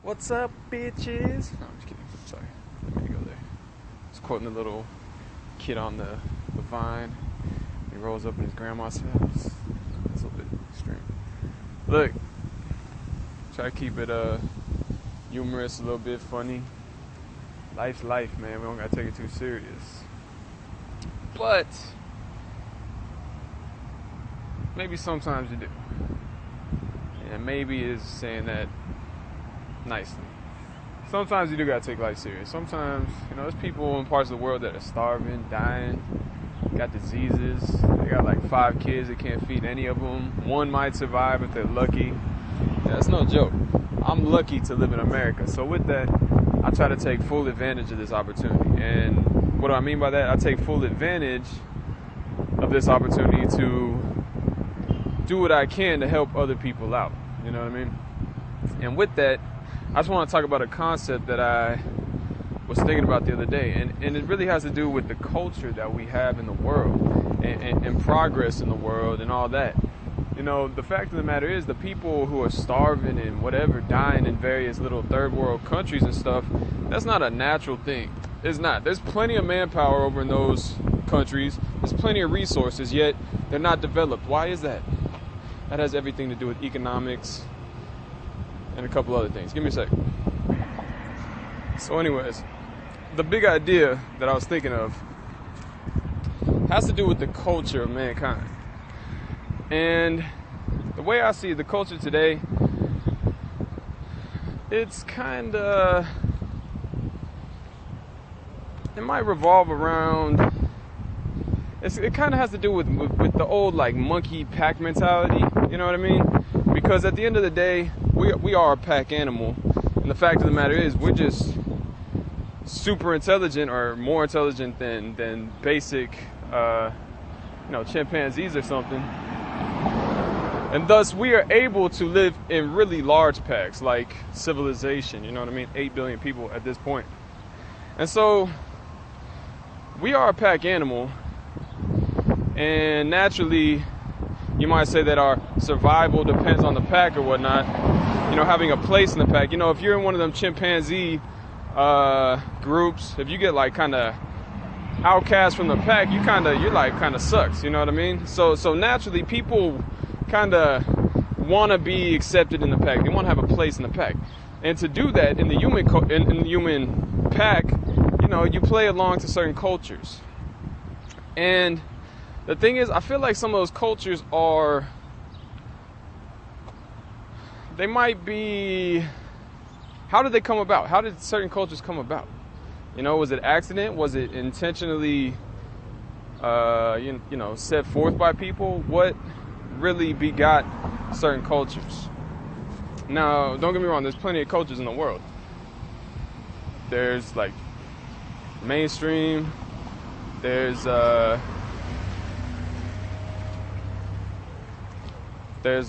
What's up, bitches? No, I'm just kidding. Sorry. Let me go there. Just quoting the little kid on the vine. He rolls up in his grandma's house. That's a little bit extreme. Look, try to keep it humorous, a little bit funny. Life's life, man. We don't gotta take it too serious. But maybe sometimes you do. And maybe is saying that nicely. Sometimes you do gotta take life serious. Sometimes, there's people in parts of the world that are starving, dying, got diseases. They got like 5 kids, they can't feed any of them. One might survive if they're lucky. That's no joke. I'm lucky to live in America. So with that, I try to take full advantage of this opportunity. And what do I mean by that? I take full advantage of this opportunity to do what I can to help other people out. You know what I mean? And with that, I just want to talk about a concept that I was thinking about the other day. And it really has to do with the culture that we have in the world and progress in the world and all that. The fact of the matter is the people who are starving and whatever, dying in various little third world countries and stuff, that's not a natural thing. It's not. There's plenty of manpower over in those countries. There's plenty of resources, yet they're not developed. Why is that? That has everything to do with economics and a couple other things. Give me a sec. So anyways, the big idea that I was thinking of has to do with the culture of mankind. And the way I see the culture today, it's kind of, it might revolve around, it kind of has to do with the old like monkey pack mentality, you know what I mean? Because at the end of the day, we are a pack animal, and the fact of the matter is we're just super intelligent or more intelligent than basic chimpanzees or something. And thus, we are able to live in really large packs, like civilization, you know what I mean? 8 billion people at this point. And so, we are a pack animal, and naturally, you might say that our survival depends on the pack or whatnot, having a place in the pack. If you're in one of them chimpanzee groups, if you get like kind of outcast from the pack, you're like kind of sucks, you know what I mean? So naturally, people kind of want to be accepted in the pack. They want to have a place in the pack, and to do that in the human pack, you play along to certain cultures. And the thing is, I feel like some of those cultures they might be. How did they come about? How did certain cultures come about? Was it accident? Was it intentionally, set forth by people? What really begot certain cultures? Now, don't get me wrong, there's plenty of cultures in the world. There's like mainstream, there's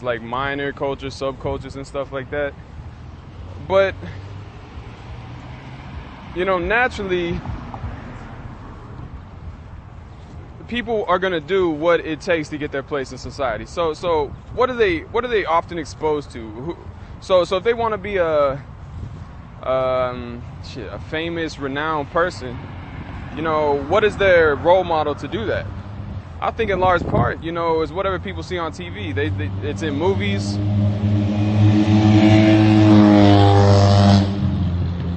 like minor cultures, subcultures and stuff like that. But naturally people are going to do what it takes to get their place in society. So what are they often exposed to? So if they want to be a famous, renowned person, what is their role model to do that? I think in large part, is whatever people see on TV. It's in movies.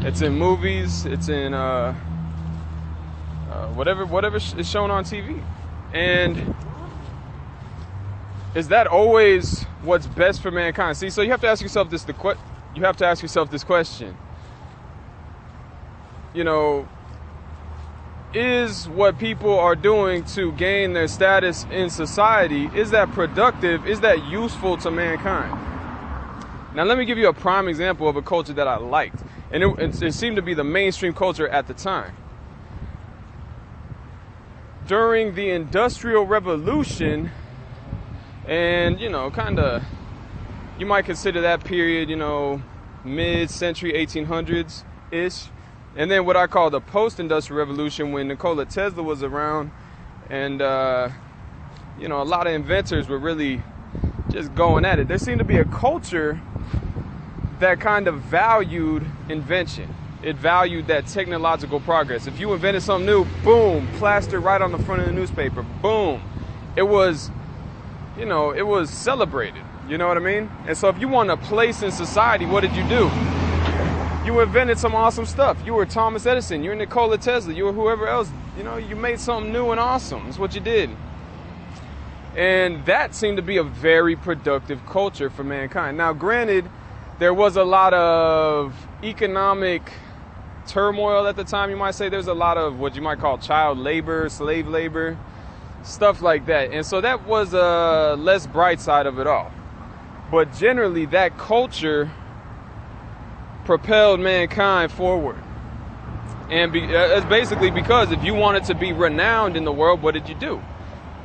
It's in movies. It's in whatever is shown on TV. And is that always what's best for mankind? See, so you have to ask yourself this question. Is what people are doing to gain their status in society, is that productive? Is that useful to mankind? Now, let me give you a prime example of a culture that I liked. And it seemed to be the mainstream culture at the time. During the Industrial Revolution, and, you might consider that period, mid-century 1800s-ish. And then what I call the post-industrial revolution, when Nikola Tesla was around, and, a lot of inventors were really just going at it. There seemed to be a culture that kind of valued invention. It valued that technological progress. If you invented something new, boom, plastered right on the front of the newspaper, boom. It was, it was celebrated. You know what I mean? And so if you want a place in society, what did you do? You invented some awesome stuff. You were Thomas Edison. You were Nikola Tesla. You were whoever else. You made something new and awesome. That's what you did. And that seemed to be a very productive culture for mankind. Now, granted, there was a lot of economic turmoil at the time, you might say. There's a lot of what you might call child labor, slave labor, stuff like that. And so that was a less bright side of it all. But generally, that culture propelled mankind forward. And it's basically because if you wanted to be renowned in the world, what did you do?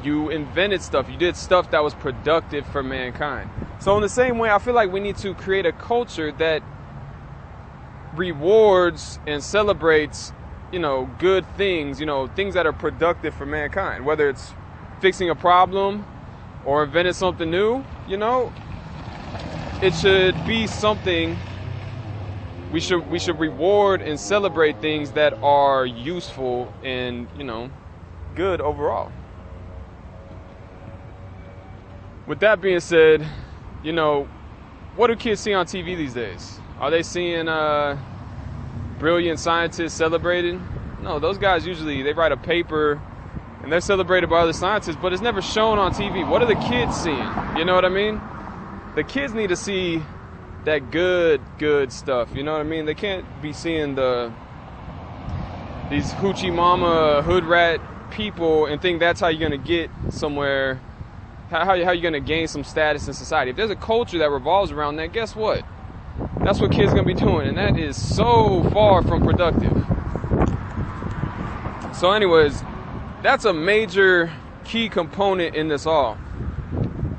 You invented stuff. You did stuff that was productive for mankind. So in the same way, I feel like we need to create a culture that rewards and celebrates, good things, things that are productive for mankind. Whether it's fixing a problem or inventing something new, it should be something we should reward and celebrate things that are useful and, good overall. With that being said, what do kids see on TV these days? Are they seeing brilliant scientists celebrated? No, those guys usually, they write a paper and they're celebrated by other scientists, but it's never shown on TV. What are the kids seeing? You know what I mean? The kids need to see that good stuff. You know what I mean? They can't be seeing these hoochie mama hood rat people and think that's how you're going to get somewhere. How you going to gain some status in society? If there's a culture that revolves around that, guess what? That's what kids are going to be doing, and that is so far from productive. So anyways, that's a major key component in this all.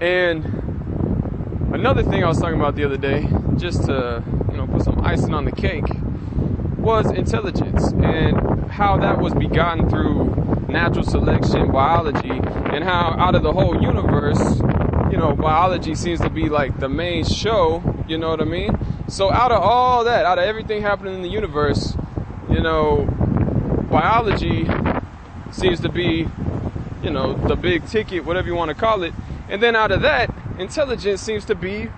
And another thing I was talking about the other day, just to put some icing on the cake, was intelligence and how that was begotten through natural selection, biology, and how out of the whole universe, biology seems to be like the main show, you know what I mean? So out of all that, out of everything happening in the universe, biology seems to be, the big ticket, whatever you want to call it. And then out of that, intelligence seems to be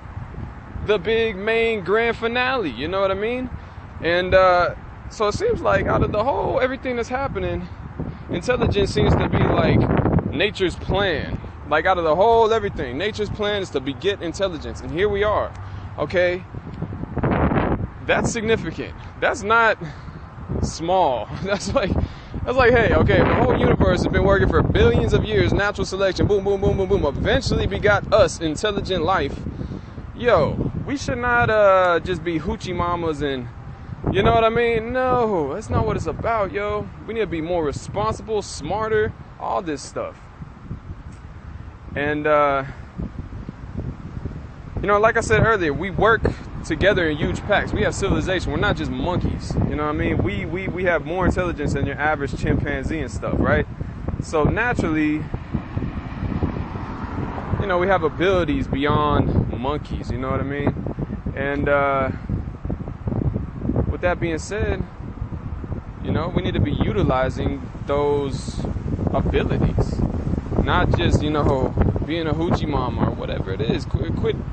the big main grand finale, you know what I mean? And so it seems like out of the whole, everything that's happening, intelligence seems to be like nature's plan. Like out of the whole everything, nature's plan is to beget intelligence. And here we are, okay? That's significant. That's not small. That's like, hey, okay, the whole universe has been working for billions of years, natural selection, boom, boom, boom, boom, boom, eventually begot us, intelligent life. Yo, we should not just be hoochie mamas and, you know what I mean? No, that's not what it's about, yo. We need to be more responsible, smarter, all this stuff. And, like I said earlier, we work together in huge packs. We have civilization. We're not just monkeys. You know what I mean? We have more intelligence than your average chimpanzee and stuff, right? So naturally, we have abilities beyond monkeys. You know what I mean? And with that being said, we need to be utilizing those abilities, not just being a hoochie mama or whatever it is.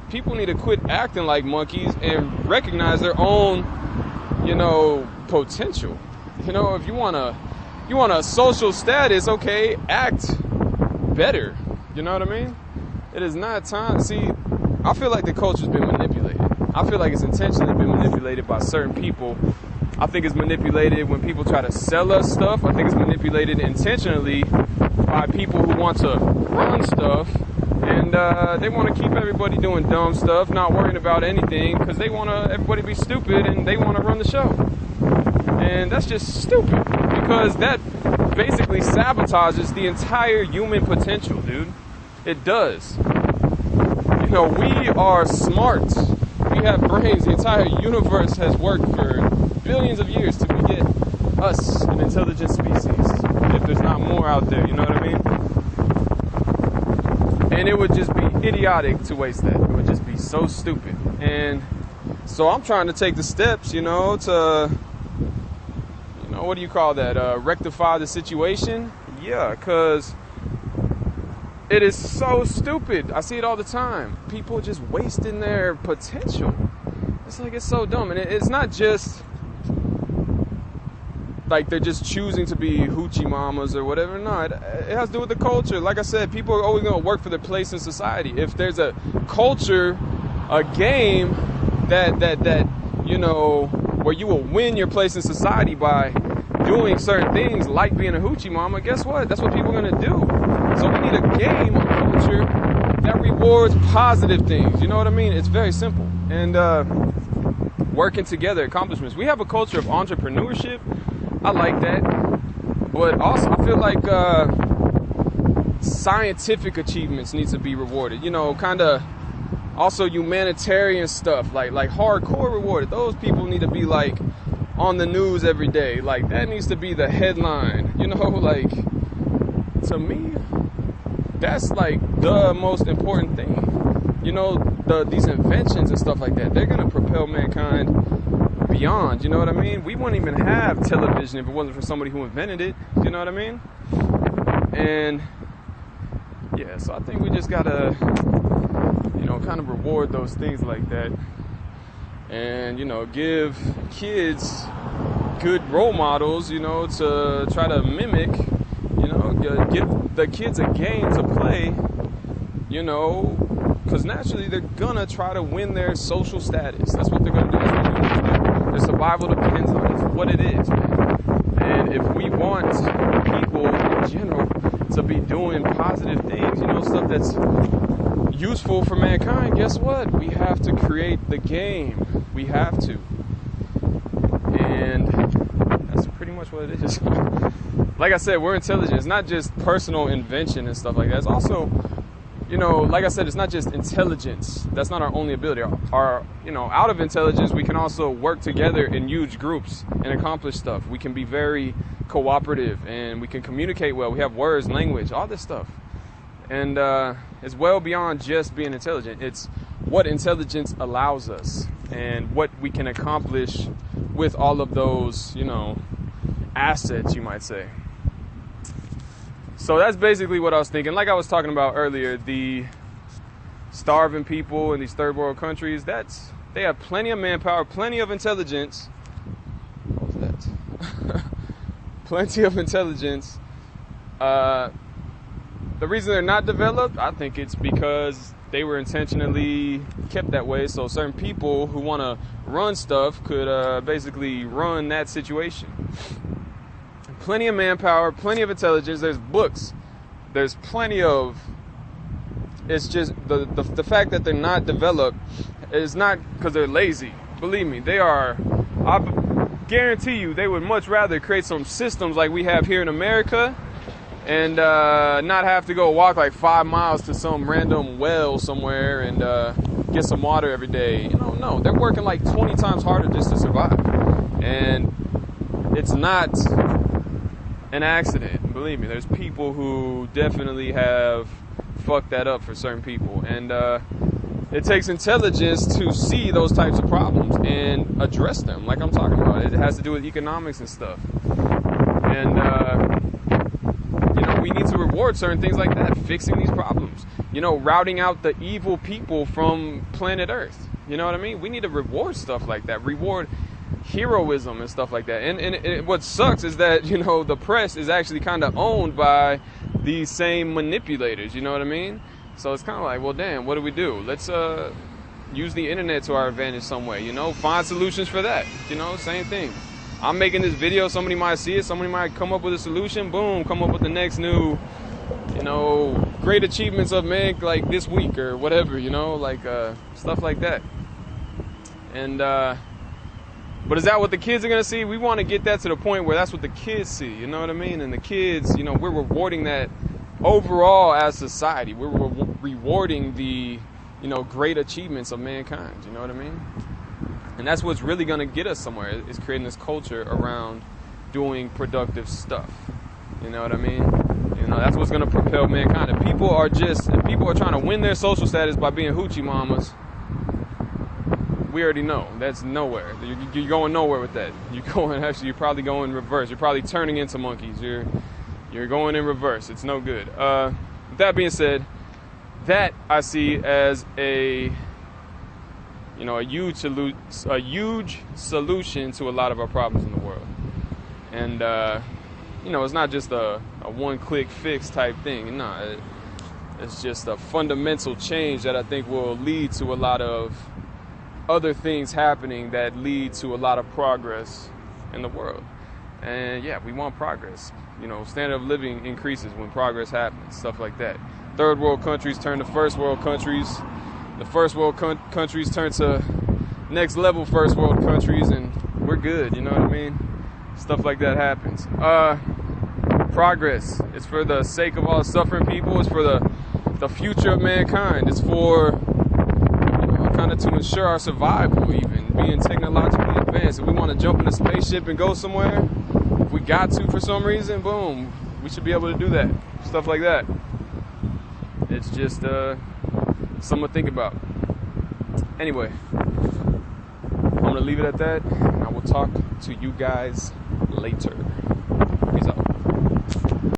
People need to quit acting like monkeys and recognize their own, potential. If you want a social status, okay, act better. You know what I mean? It is not time. See, I feel like the culture's been manipulated. I feel like it's intentionally been manipulated by certain people. I think it's manipulated when people try to sell us stuff. I think it's manipulated intentionally by people who want to run stuff. And they want to keep everybody doing dumb stuff, not worrying about anything, because they want everybody to be stupid and they want to run the show. And that's just stupid, because that basically sabotages the entire human potential, dude. It does. We are smart. We have brains. The entire universe has worked for billions of years to beget us, an intelligent species. If there's not more out there, you know what I mean? And it would just be idiotic to waste that. It would just be so stupid. And So I'm trying to take the steps, to, what do you call that? Rectify the situation. Yeah, because it is so stupid. I see it all the time. People just wasting their potential. It's like, it's so dumb. And it's not just like they're just choosing to be hoochie mamas or whatever. No, it has to do with the culture. Like I said, people are always going to work for their place in society. If there's a culture, a game that where you will win your place in society by doing certain things like being a hoochie mama, guess what? That's what people are going to do. So we need a game, a culture that rewards positive things. You know what I mean? It's very simple. And working together, accomplishments. We have a culture of entrepreneurship. I like that. But also, I feel like scientific achievements need to be rewarded. Kind of also humanitarian stuff, like hardcore rewarded. Those people need to be like on the news every day. Like that needs to be the headline. Like to me, that's like the most important thing. These inventions and stuff like that, they're gonna propel mankind beyond. You know what I mean? We wouldn't even have television if it wasn't for somebody who invented it. You know what I mean? And yeah, so I think we just gotta, kind of reward those things like that, and give kids good role models, to try to mimic. Give the kids a game to play, because naturally they're gonna try to win their social status. That's what they're gonna do. That's what humans do. Their survival depends on it. It's what it is, man. And if we want people in general to be doing positive things, stuff that's useful for mankind, guess what? We have to create the game. We have to. And that's pretty much what it is. Like I said, we're intelligent. It's not just personal invention and stuff like that. It's also, like I said, it's not just intelligence. That's not our only ability. Out of intelligence, we can also work together in huge groups and accomplish stuff. We can be very cooperative and we can communicate well. We have words, language, all this stuff. And it's well beyond just being intelligent. It's what intelligence allows us and what we can accomplish with all of those, assets, you might say. So that's basically what I was thinking. Like I was talking about earlier, the starving people in these third world countries, they have plenty of manpower, plenty of intelligence. What was that? Plenty of intelligence. The reason they're not developed, I think it's because they were intentionally kept that way. So certain people who want to run stuff could basically run that situation. Plenty of manpower, plenty of intelligence. There's books. There's plenty of... It's just the fact that they're not developed is not because they're lazy. Believe me, they are... I guarantee you they would much rather create some systems like we have here in America and not have to go walk like 5 miles to some random well somewhere and get some water every day. No, they're working like 20 times harder just to survive. And it's not an accident. Believe me, there's people who definitely have fucked that up for certain people. And it takes intelligence to see those types of problems and address them, like I'm talking about. It has to do with economics and stuff. And we need to reward certain things like that, fixing these problems, routing out the evil people from planet Earth. You know what I mean? We need to reward stuff like that, reward heroism and stuff like that. And what sucks is that, the press is actually kind of owned by these same manipulators, you know what I mean? So it's kind of like, well, damn, what do we do? Let's use the internet to our advantage some way, find solutions for that, same thing. I'm making this video, somebody might see it, somebody might come up with a solution, boom, come up with the next new, great achievements of man, like this week or whatever, stuff like that. And, but is that what the kids are going to see? We want to get that to the point where that's what the kids see, you know what I mean? And the kids, we're rewarding that overall as society. We're rewarding the, great achievements of mankind, you know what I mean? And that's what's really going to get us somewhere, is creating this culture around doing productive stuff. You know what I mean? That's what's going to propel mankind. If people are trying to win their social status by being hoochie mamas, we already know that's nowhere. You're going nowhere with that. You're probably going reverse. You're probably turning into monkeys. You're going in reverse. It's no good. With that being said, that I see as a huge solution to a lot of our problems in the world. And it's not just a one-click fix type thing. No, it's just a fundamental change that I think will lead to a lot of other things happening that lead to a lot of progress in the world. And yeah, we want progress. Standard of living increases when progress happens, stuff like that. Third world countries turn to first world countries. The first world countries turn to next level first world countries, and we're good. You know what I mean? Stuff like that happens. Progress. It's for the sake of all suffering people. It's for the future of mankind. It's for kind of to ensure our survival, even being technologically advanced. If we want to jump in a spaceship and go somewhere, if we got to for some reason, boom, we should be able to do that. Stuff like that. It's just something to think about. Anyway, I'm going to leave it at that, and I will talk to you guys later.